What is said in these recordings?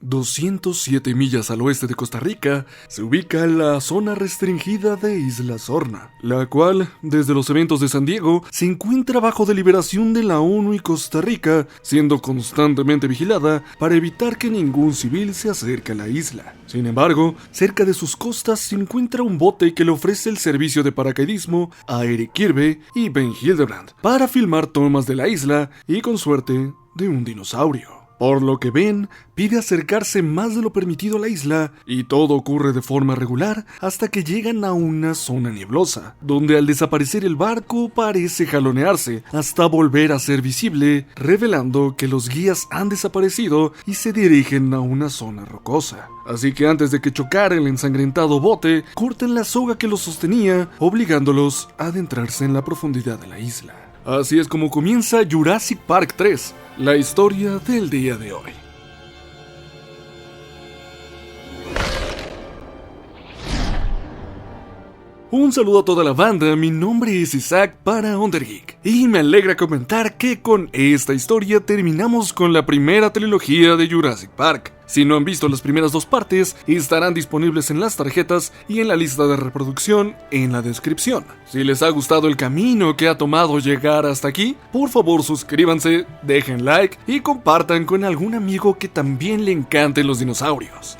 207 millas al oeste de Costa Rica, se ubica la zona restringida de Isla Sorna, la cual, desde los eventos de San Diego, se encuentra bajo deliberación de la ONU y Costa Rica, siendo constantemente vigilada para evitar que ningún civil se acerque a la isla. Sin embargo, cerca de sus costas se encuentra un bote que le ofrece el servicio de paracaidismo a Eric Kirby y Ben Hildebrand para filmar tomas de la isla y, con suerte, de un dinosaurio. Por lo que Ben pide acercarse más de lo permitido a la isla y todo ocurre de forma regular hasta que llegan a una zona nieblosa, donde al desaparecer el barco parece jalonearse hasta volver a ser visible, revelando que los guías han desaparecido y se dirigen a una zona rocosa. Así que antes de que chocara el ensangrentado bote, cortan la soga que los sostenía, obligándolos a adentrarse en la profundidad de la isla. Así es como comienza Jurassic Park 3, la historia del día de hoy. Un saludo a toda la banda, mi nombre es Isaac para Undergeek y me alegra comentar que con esta historia terminamos con la primera trilogía de Jurassic Park. Si no han visto las primeras dos partes, estarán disponibles en las tarjetas y en la lista de reproducción en la descripción. Si les ha gustado el camino que ha tomado llegar hasta aquí, por favor suscríbanse, dejen like y compartan con algún amigo que también le encanten los dinosaurios.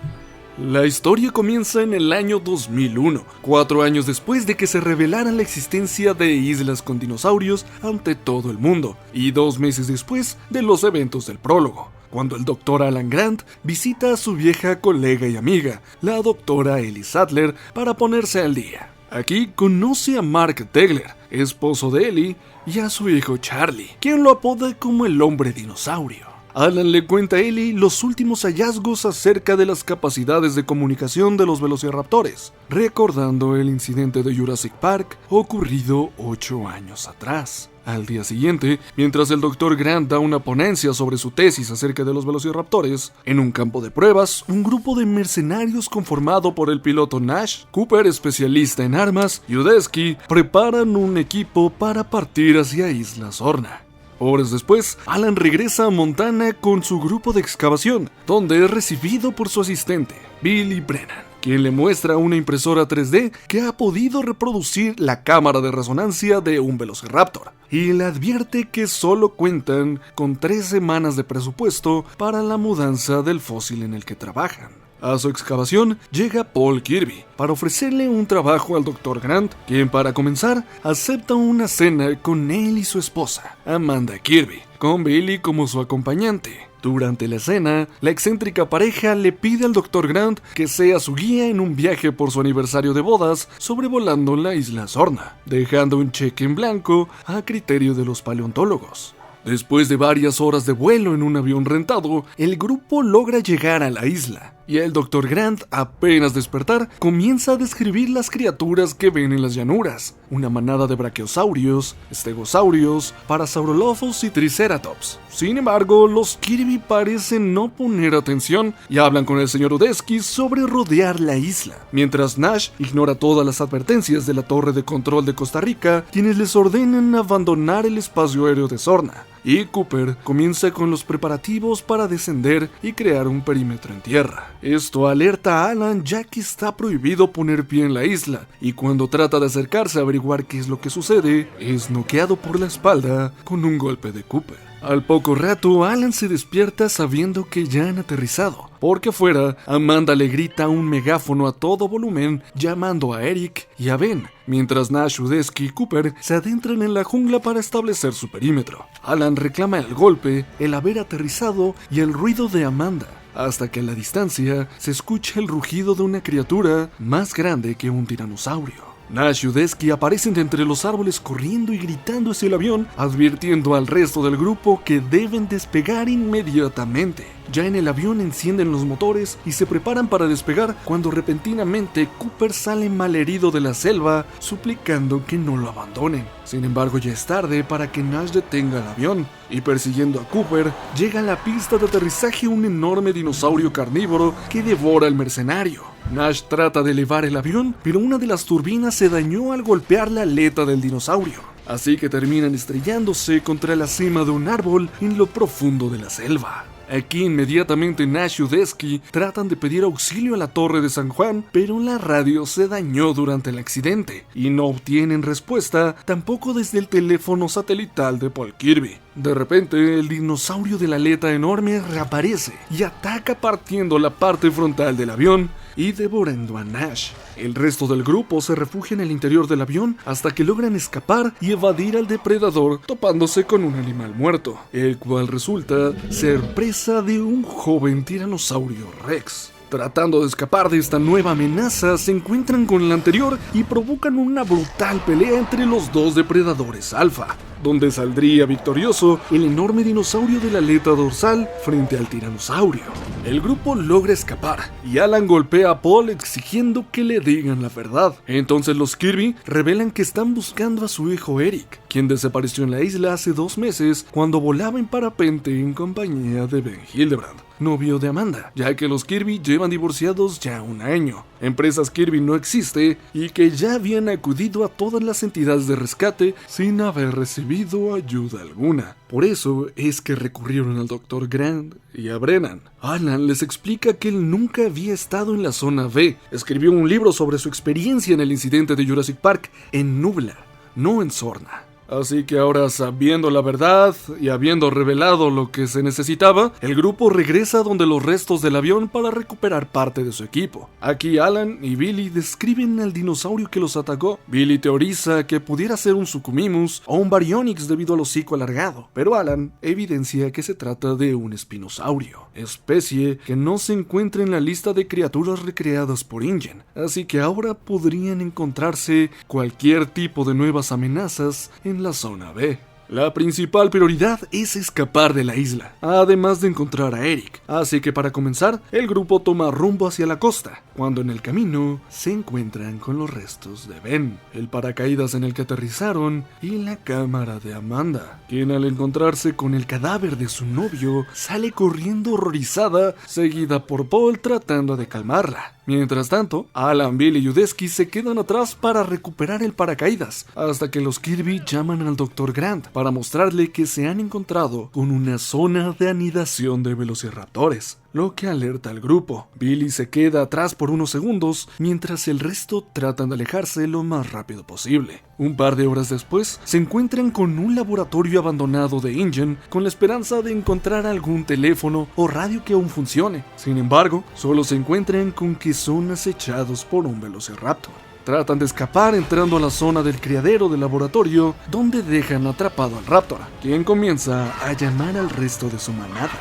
La historia comienza en el año 2001, 4 años después de que se revelara la existencia de islas con dinosaurios ante todo el mundo, y 2 meses después de los eventos del prólogo, cuando el Dr. Alan Grant visita a su vieja colega y amiga, la Dra. Ellie Sattler, para ponerse al día. Aquí conoce a Mark Tegler, esposo de Ellie, y a su hijo Charlie, quien lo apoda como el hombre dinosaurio. Alan le cuenta a Ellie los últimos hallazgos acerca de las capacidades de comunicación de los velociraptores, recordando el incidente de Jurassic Park ocurrido 8 años atrás. Al día siguiente, mientras el Dr. Grant da una ponencia sobre su tesis acerca de los velociraptores, en un campo de pruebas, un grupo de mercenarios conformado por el piloto Nash, Cooper, especialista en armas, y Udesky, preparan un equipo para partir hacia Isla Sorna. Horas después, Alan regresa a Montana con su grupo de excavación, donde es recibido por su asistente, Billy Brennan, quien le muestra una impresora 3D que ha podido reproducir la cámara de resonancia de un velociraptor, y le advierte que solo cuentan con 3 semanas de presupuesto para la mudanza del fósil en el que trabajan. A su excavación llega Paul Kirby para ofrecerle un trabajo al Dr. Grant, quien para comenzar acepta una cena con él y su esposa, Amanda Kirby, con Billy como su acompañante. Durante la cena, la excéntrica pareja le pide al Dr. Grant que sea su guía en un viaje por su aniversario de bodas sobrevolando la isla Sorna, dejando un cheque en blanco a criterio de los paleontólogos. Después de varias horas de vuelo en un avión rentado, el grupo logra llegar a la isla, y el Dr. Grant, apenas despertar, comienza a describir las criaturas que ven en las llanuras: una manada de braquiosaurios, stegosaurios, parasaurolophos y triceratops. Sin embargo, los Kirby parecen no poner atención y hablan con el señor Udesky sobre rodear la isla, mientras Nash ignora todas las advertencias de la torre de control de Costa Rica, quienes les ordenan abandonar el espacio aéreo de Sorna. Y Cooper comienza con los preparativos para descender y crear un perímetro en tierra. Esto alerta a Alan, ya que está prohibido poner pie en la isla, y cuando trata de acercarse a averiguar qué es lo que sucede, es noqueado por la espalda con un golpe de Cooper. Al poco rato, Alan se despierta sabiendo que ya han aterrizado, porque afuera, Amanda le grita a un megáfono a todo volumen llamando a Eric y a Ben, mientras Nash, Udesky y Cooper se adentran en la jungla para establecer su perímetro. Alan reclama el golpe, el haber aterrizado y el ruido de Amanda, hasta que a la distancia se escucha el rugido de una criatura más grande que un tiranosaurio. Nash y Udesky aparecen de entre los árboles corriendo y gritando hacia el avión, advirtiendo al resto del grupo que deben despegar inmediatamente. Ya en el avión encienden los motores y se preparan para despegar cuando repentinamente Cooper sale malherido de la selva, suplicando que no lo abandonen. Sin embargo, ya es tarde para que Nash detenga el avión, y persiguiendo a Cooper, llega a la pista de aterrizaje un enorme dinosaurio carnívoro que devora al mercenario. Nash trata de elevar el avión, pero una de las turbinas se dañó al golpear la aleta del dinosaurio, así que terminan estrellándose contra la cima de un árbol en lo profundo de la selva. Aquí inmediatamente Nash y Udesky tratan de pedir auxilio a la torre de San Juan, pero la radio se dañó durante el accidente y no obtienen respuesta tampoco desde el teléfono satelital de Paul Kirby. De repente, el dinosaurio de la aleta enorme reaparece y ataca partiendo la parte frontal del avión y devorando a Nash. El resto del grupo se refugia en el interior del avión hasta que logran escapar y evadir al depredador topándose con un animal muerto, el cual resulta ser presa de un joven tiranosaurio Rex. Tratando de escapar de esta nueva amenaza, se encuentran con la anterior y provocan una brutal pelea entre los dos depredadores alfa, donde saldría victorioso el enorme dinosaurio de la aleta dorsal frente al tiranosaurio. El grupo logra escapar y Alan golpea a Paul exigiendo que le digan la verdad. Entonces los Kirby revelan que están buscando a su hijo Eric, quien desapareció en la isla hace 2 meses cuando volaba en parapente en compañía de Ben Hildebrand, novio de Amanda, ya que los Kirby llevan divorciados ya 1 año. Empresas Kirby no existe y que ya habían acudido a todas las entidades de rescate sin haber recibido ayuda alguna. Por eso es que recurrieron al Dr. Grant y a Brennan. Alan les explica que él nunca había estado en la zona B. Escribió un libro sobre su experiencia en el incidente de Jurassic Park en Nubla, no en Sorna. Así que ahora, sabiendo la verdad y habiendo revelado lo que se necesitaba, el grupo regresa donde los restos del avión para recuperar parte de su equipo. Aquí Alan y Billy describen al dinosaurio que los atacó. Billy teoriza que pudiera ser un Suchomimus o un Baryonyx debido al hocico alargado, pero Alan evidencia que se trata de un espinosaurio, especie que no se encuentra en la lista de criaturas recreadas por InGen, así que ahora podrían encontrarse cualquier tipo de nuevas amenazas en la zona B. La principal prioridad es escapar de la isla, además de encontrar a Eric, así que para comenzar, el grupo toma rumbo hacia la costa, cuando en el camino se encuentran con los restos de Ben, el paracaídas en el que aterrizaron y la cámara de Amanda, quien al encontrarse con el cadáver de su novio, sale corriendo horrorizada, seguida por Paul tratando de calmarla. Mientras tanto, Alan, Billy y Udesky se quedan atrás para recuperar el paracaídas, hasta que los Kirby llaman al Dr. Grant para mostrarle que se han encontrado con una zona de anidación de velociraptores, lo que alerta al grupo. Billy se queda atrás por unos segundos, mientras el resto tratan de alejarse lo más rápido posible. Un par de horas después, se encuentran con un laboratorio abandonado de InGen con la esperanza de encontrar algún teléfono o radio que aún funcione. Sin embargo, solo se encuentran con que son acechados por un velociraptor. Tratan de escapar entrando a la zona del criadero del laboratorio, donde dejan atrapado al raptor, quien comienza a llamar al resto de su manada.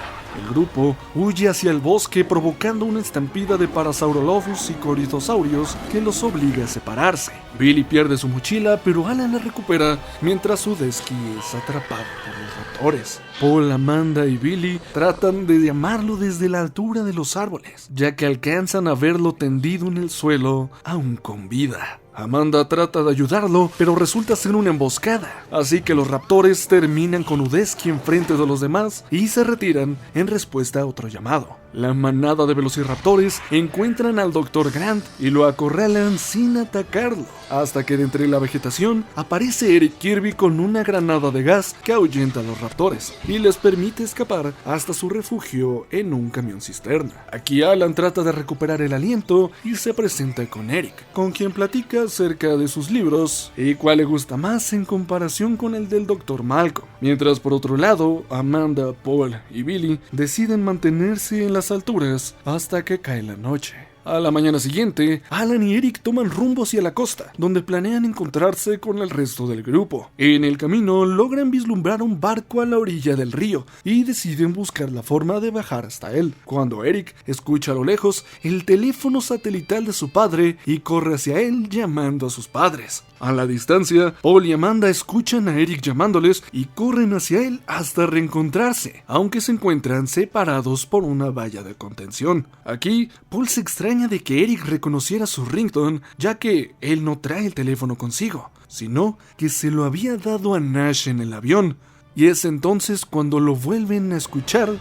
El grupo huye hacia el bosque provocando una estampida de Parasaurolophus y Corythosaurios que los obliga a separarse. Billy pierde su mochila, pero Alan la recupera mientras Udesky es atrapado por los raptores. Paul, Amanda y Billy tratan de llamarlo desde la altura de los árboles, ya que alcanzan a verlo tendido en el suelo, aún con vida. Amanda trata de ayudarlo, pero resulta ser una emboscada, así que los raptores terminan con Udesky enfrente de los demás y se retiran en respuesta a otro llamado. La manada de velociraptores encuentran al Dr. Grant y lo acorralan sin atacarlo, hasta que de entre la vegetación aparece Eric Kirby con una granada de gas que ahuyenta a los raptores y les permite escapar hasta su refugio en un camión cisterna. Aquí Alan trata de recuperar el aliento y se presenta con Eric, con quien platica acerca de sus libros y cuál le gusta más en comparación con el del Dr. Malcolm. Mientras por otro lado, Amanda, Paul y Billy deciden mantenerse en las alturas hasta que cae la noche. A la mañana siguiente, Alan y Eric toman rumbo hacia la costa, donde planean encontrarse con el resto del grupo. En el camino logran vislumbrar un barco a la orilla del río y deciden buscar la forma de bajar hasta él, cuando Eric escucha a lo lejos el teléfono satelital de su padre y corre hacia él llamando a sus padres. A la distancia, Paul y Amanda escuchan a Eric llamándoles y corren hacia él hasta reencontrarse, aunque se encuentran separados por una valla de contención. Aquí, Paul se extraña de que Eric reconociera su ringtone, ya que él no trae el teléfono consigo, sino que se lo había dado a Nash en el avión, y es entonces cuando lo vuelven a escuchar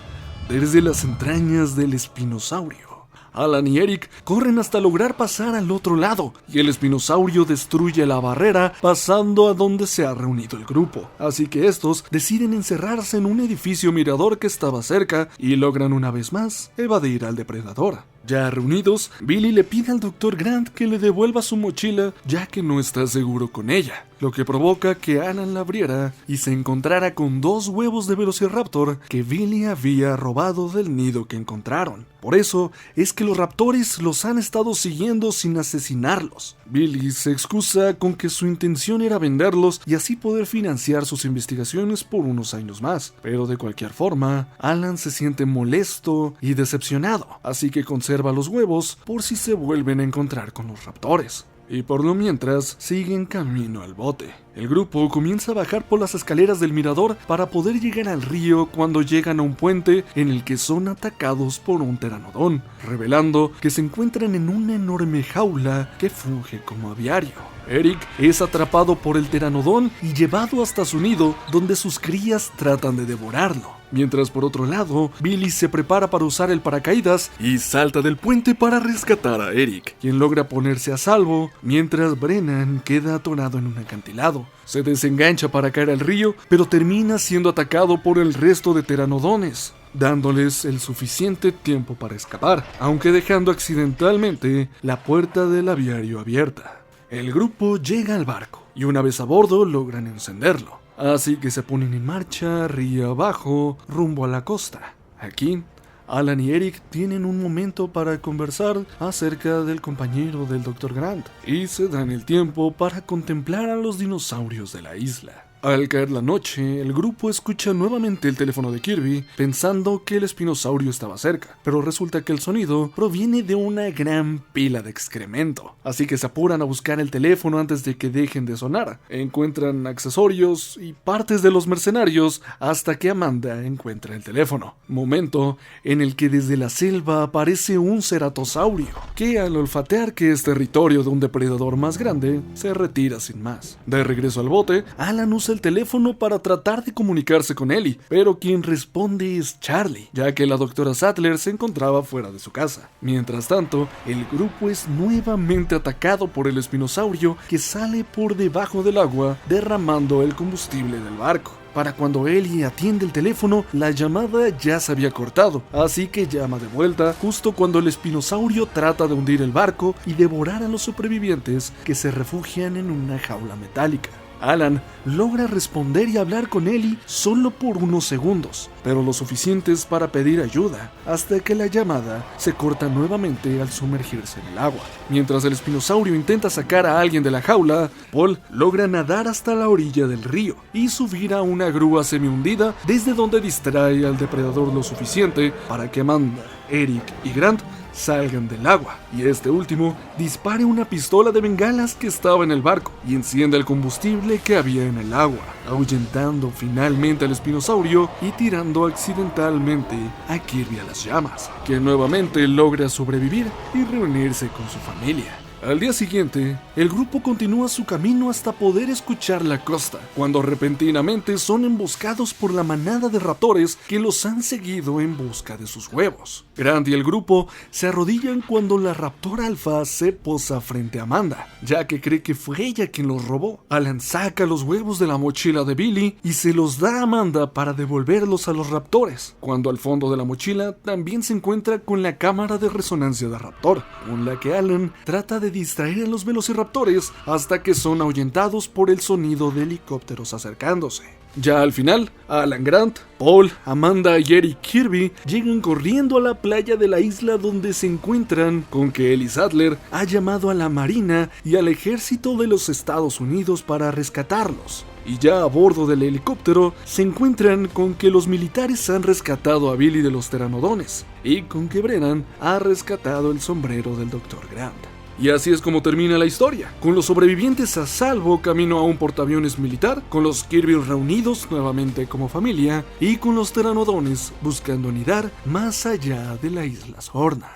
desde las entrañas del espinosaurio. Alan y Eric corren hasta lograr pasar al otro lado, y el espinosaurio destruye la barrera pasando a donde se ha reunido el grupo. Así que estos deciden encerrarse en un edificio mirador que estaba cerca y logran una vez más evadir al depredador. Ya reunidos, Billy le pide al Dr. Grant que le devuelva su mochila ya que no está seguro con ella, lo que provoca que Alan la abriera y se encontrara con 2 huevos de Velociraptor que Billy había robado del nido que encontraron. Por eso es que los raptores los han estado siguiendo sin asesinarlos. Billy se excusa con que su intención era venderlos y así poder financiar sus investigaciones por unos años más, pero de cualquier forma, Alan se siente molesto y decepcionado, así que conserva los huevos por si se vuelven a encontrar con los raptores. Y por lo mientras, siguen camino al bote. El grupo comienza a bajar por las escaleras del mirador para poder llegar al río cuando llegan a un puente en el que son atacados por un pteranodón, revelando que se encuentran en una enorme jaula que funge como aviario. Eric es atrapado por el pteranodón y llevado hasta su nido, donde sus crías tratan de devorarlo. Mientras por otro lado, Billy se prepara para usar el paracaídas y salta del puente para rescatar a Eric, quien logra ponerse a salvo, mientras Brennan queda atorado en un acantilado. Se desengancha para caer al río, pero termina siendo atacado por el resto de pteranodones, dándoles el suficiente tiempo para escapar, aunque dejando accidentalmente la puerta del aviario abierta. El grupo llega al barco, y una vez a bordo logran encenderlo. Así que se ponen en marcha río abajo, rumbo a la costa. Aquí, Alan y Eric tienen un momento para conversar acerca del compañero del Dr. Grant, y se dan el tiempo para contemplar a los dinosaurios de la isla. Al caer la noche, el grupo escucha nuevamente el teléfono de Kirby, pensando que el espinosaurio estaba cerca, pero resulta que el sonido proviene de una gran pila de excremento, así que se apuran a buscar el teléfono antes de que dejen de sonar. Encuentran accesorios y partes de los mercenarios hasta que Amanda encuentra el teléfono, momento en el que desde la selva aparece un ceratosaurio, que al olfatear que es territorio de un depredador más grande, se retira sin más. De regreso al bote, Alan usa el teléfono para tratar de comunicarse con Ellie, pero quien responde es Charlie, ya que la doctora Sattler se encontraba fuera de su casa. Mientras tanto, el grupo es nuevamente atacado por el espinosaurio que sale por debajo del agua, derramando el combustible del barco. Para cuando Ellie atiende el teléfono, la llamada ya se había cortado, así que llama de vuelta justo cuando el espinosaurio trata de hundir el barco y devorar a los supervivientes que se refugian en una jaula metálica. Alan logra responder y hablar con Ellie solo por unos segundos, pero lo suficientes para pedir ayuda, hasta que la llamada se corta nuevamente al sumergirse en el agua. Mientras el espinosaurio intenta sacar a alguien de la jaula, Paul logra nadar hasta la orilla del río y subir a una grúa semi-hundida, desde donde distrae al depredador lo suficiente para que Amanda, Eric y Grant salgan del agua, y este último dispare una pistola de bengalas que estaba en el barco y enciende el combustible que había en el agua, ahuyentando finalmente al espinosaurio y tirando accidentalmente a Kirby a las llamas, que nuevamente logra sobrevivir y reunirse con su familia. Al día siguiente, el grupo continúa su camino hasta poder escuchar la costa, cuando repentinamente son emboscados por la manada de raptores que los han seguido en busca de sus huevos. Grant y el grupo se arrodillan cuando la raptor alfa se posa frente a Amanda, ya que cree que fue ella quien los robó. Alan saca los huevos de la mochila de Billy y se los da a Amanda para devolverlos a los raptores, cuando al fondo de la mochila también se encuentra con la cámara de resonancia de raptor, con la que Alan trata de distraer a los velociraptores hasta que son ahuyentados por el sonido de helicópteros acercándose. Ya al final, Alan Grant, Paul, Amanda y Eric Kirby llegan corriendo a la playa de la isla, donde se encuentran con que Ellie Sattler ha llamado a la Marina y al ejército de los Estados Unidos para rescatarlos. Y ya a bordo del helicóptero se encuentran con que los militares han rescatado a Billy de los pteranodones y con que Brennan ha rescatado el sombrero del Dr. Grant. Y así es como termina la historia, con los sobrevivientes a salvo camino a un portaaviones militar, con los Kirby reunidos nuevamente como familia y con los pteranodones buscando anidar más allá de la isla Sorna.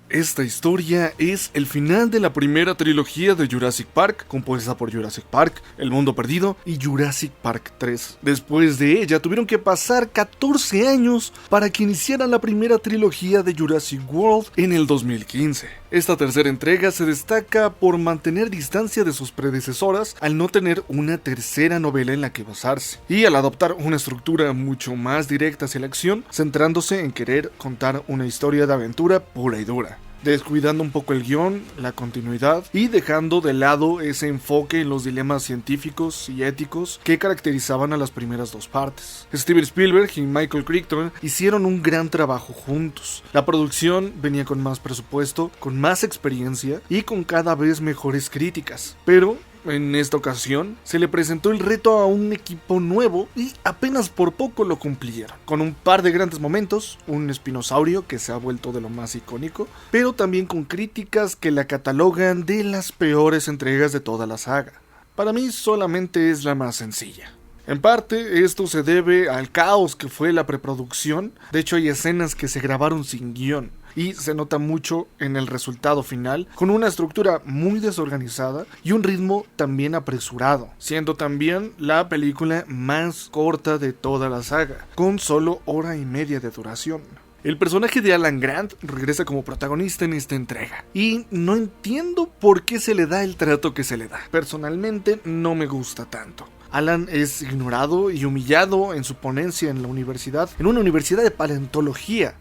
Esta historia es el final de la primera trilogía de Jurassic Park, compuesta por Jurassic Park, El Mundo Perdido y Jurassic Park 3. Después de ella tuvieron que pasar 14 años para que iniciaran la primera trilogía de Jurassic World en el 2015. Esta tercera entrega se destaca por mantener distancia de sus predecesoras al no tener una tercera novela en la que basarse, y al adoptar una estructura mucho más directa hacia la acción, centrándose en querer contar una historia de aventura pura y dura, descuidando un poco el guión, la continuidad y dejando de lado ese enfoque en los dilemas científicos y éticos que caracterizaban a las primeras dos partes. Steven Spielberg y Michael Crichton hicieron un gran trabajo juntos. La producción venía con más presupuesto, con más experiencia y con cada vez mejores críticas, pero en esta ocasión se le presentó el reto a un equipo nuevo y apenas por poco lo cumplieron, con un par de grandes momentos, un espinosaurio que se ha vuelto de lo más icónico, pero también con críticas que la catalogan de las peores entregas de toda la saga. Para mí solamente es la más sencilla. En parte, esto se debe al caos que fue la preproducción. De hecho, hay escenas que se grabaron sin guión y se nota mucho en el resultado final, con una estructura muy desorganizada y un ritmo también apresurado, siendo también la película más corta de toda la saga, con solo 1:30 de duración. El personaje de Alan Grant regresa como protagonista en esta entrega, y no entiendo por qué se le da el trato que se le da. Personalmente no me gusta tanto. Alan es ignorado y humillado en su ponencia en la universidad, en una universidad de paleontología.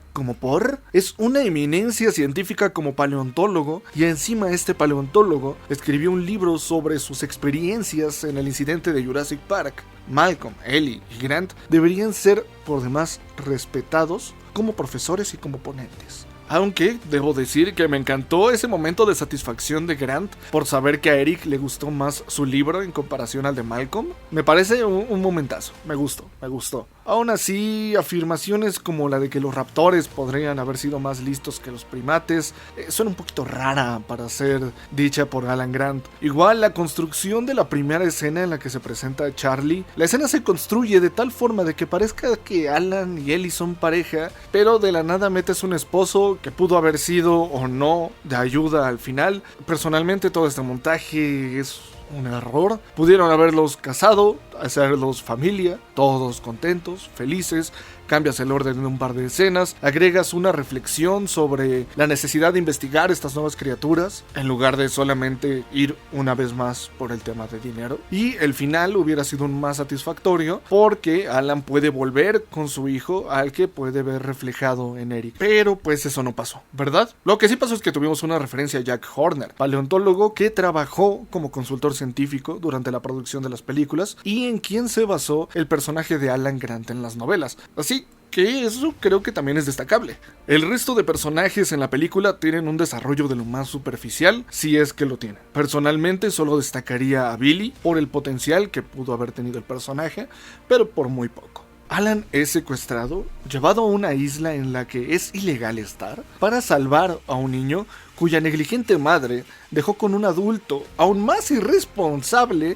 Es una eminencia científica como paleontólogo, y encima este paleontólogo escribió un libro sobre sus experiencias en el incidente de Jurassic Park. Malcolm, Ellie y Grant deberían ser por demás respetados como profesores y como ponentes. Aunque debo decir que me encantó ese momento de satisfacción de Grant por saber que a Eric le gustó más su libro en comparación al de Malcolm. Me parece un momentazo, me gustó. Aún así, afirmaciones como la de que los raptores podrían haber sido más listos que los primates suena un poquito rara para ser dicha por Alan Grant. Igual la construcción de la primera escena en la que se presenta a Charlie. La escena se construye de tal forma de que parezca que Alan y Ellie son pareja, pero de la nada metes un esposo que pudo haber sido o no de ayuda al final. Personalmente todo este montaje es un error. Pudieron haberlos casado, hacerlos familia, todos contentos, felices. Cambias el orden de un par de escenas, agregas una reflexión sobre la necesidad de investigar estas nuevas criaturas en lugar de solamente ir una vez más por el tema de dinero, y el final hubiera sido un más satisfactorio porque Alan puede volver con su hijo al que puede ver reflejado en Eric, pero pues eso no pasó, ¿verdad? Lo que sí pasó es que tuvimos una referencia a Jack Horner, paleontólogo que trabajó como consultor científico durante la producción de las películas y en quien se basó el personaje de Alan Grant en las novelas. Así que eso creo que también es destacable. El resto de personajes en la película tienen un desarrollo de lo más superficial, si es que lo tienen. Personalmente solo destacaría a Billy por el potencial que pudo haber tenido el personaje, pero por muy poco. Alan es secuestrado, llevado a una isla en la que es ilegal estar, para salvar a un niño cuya negligente madre dejó con un adulto aún más irresponsable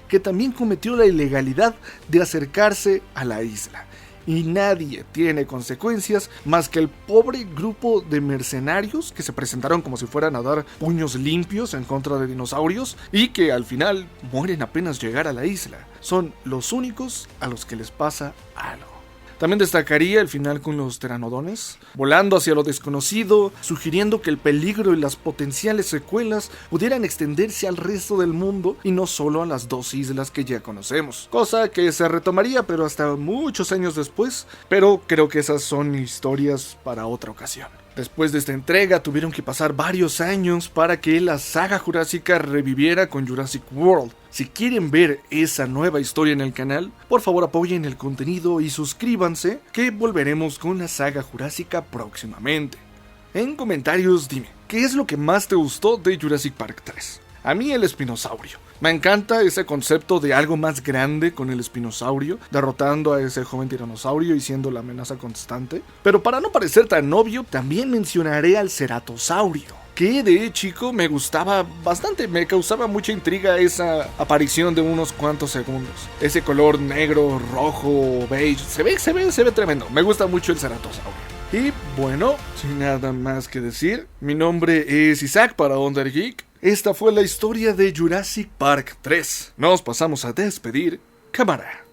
que también cometió la ilegalidad de acercarse a la isla. Y nadie tiene consecuencias más que el pobre grupo de mercenarios que se presentaron como si fueran a dar puños limpios en contra de dinosaurios y que al final mueren apenas llegar a la isla. Son los únicos a los que les pasa algo. También destacaría el final con los pteranodones, volando hacia lo desconocido, sugiriendo que el peligro y las potenciales secuelas pudieran extenderse al resto del mundo y no solo a las dos islas que ya conocemos. Cosa que se retomaría pero hasta muchos años después, pero creo que esas son historias para otra ocasión. Después de esta entrega tuvieron que pasar varios años para que la saga jurásica reviviera con Jurassic World. Si quieren ver esa nueva historia en el canal, por favor apoyen el contenido y suscríbanse, que volveremos con la saga jurásica próximamente. En comentarios dime, ¿qué es lo que más te gustó de Jurassic Park 3? A mí el espinosaurio. Me encanta ese concepto de algo más grande con el espinosaurio, derrotando a ese joven tiranosaurio y siendo la amenaza constante. Pero para no parecer tan obvio, también mencionaré al ceratosaurio, que de chico me gustaba bastante, me causaba mucha intriga esa aparición de unos cuantos segundos. Ese color negro, rojo, beige, se ve tremendo, me gusta mucho el ceratosaurio. Y bueno, sin nada más que decir, mi nombre es Isaac para Undergeek. Esta fue la historia de Jurassic Park 3. Nos pasamos a despedir, cámara.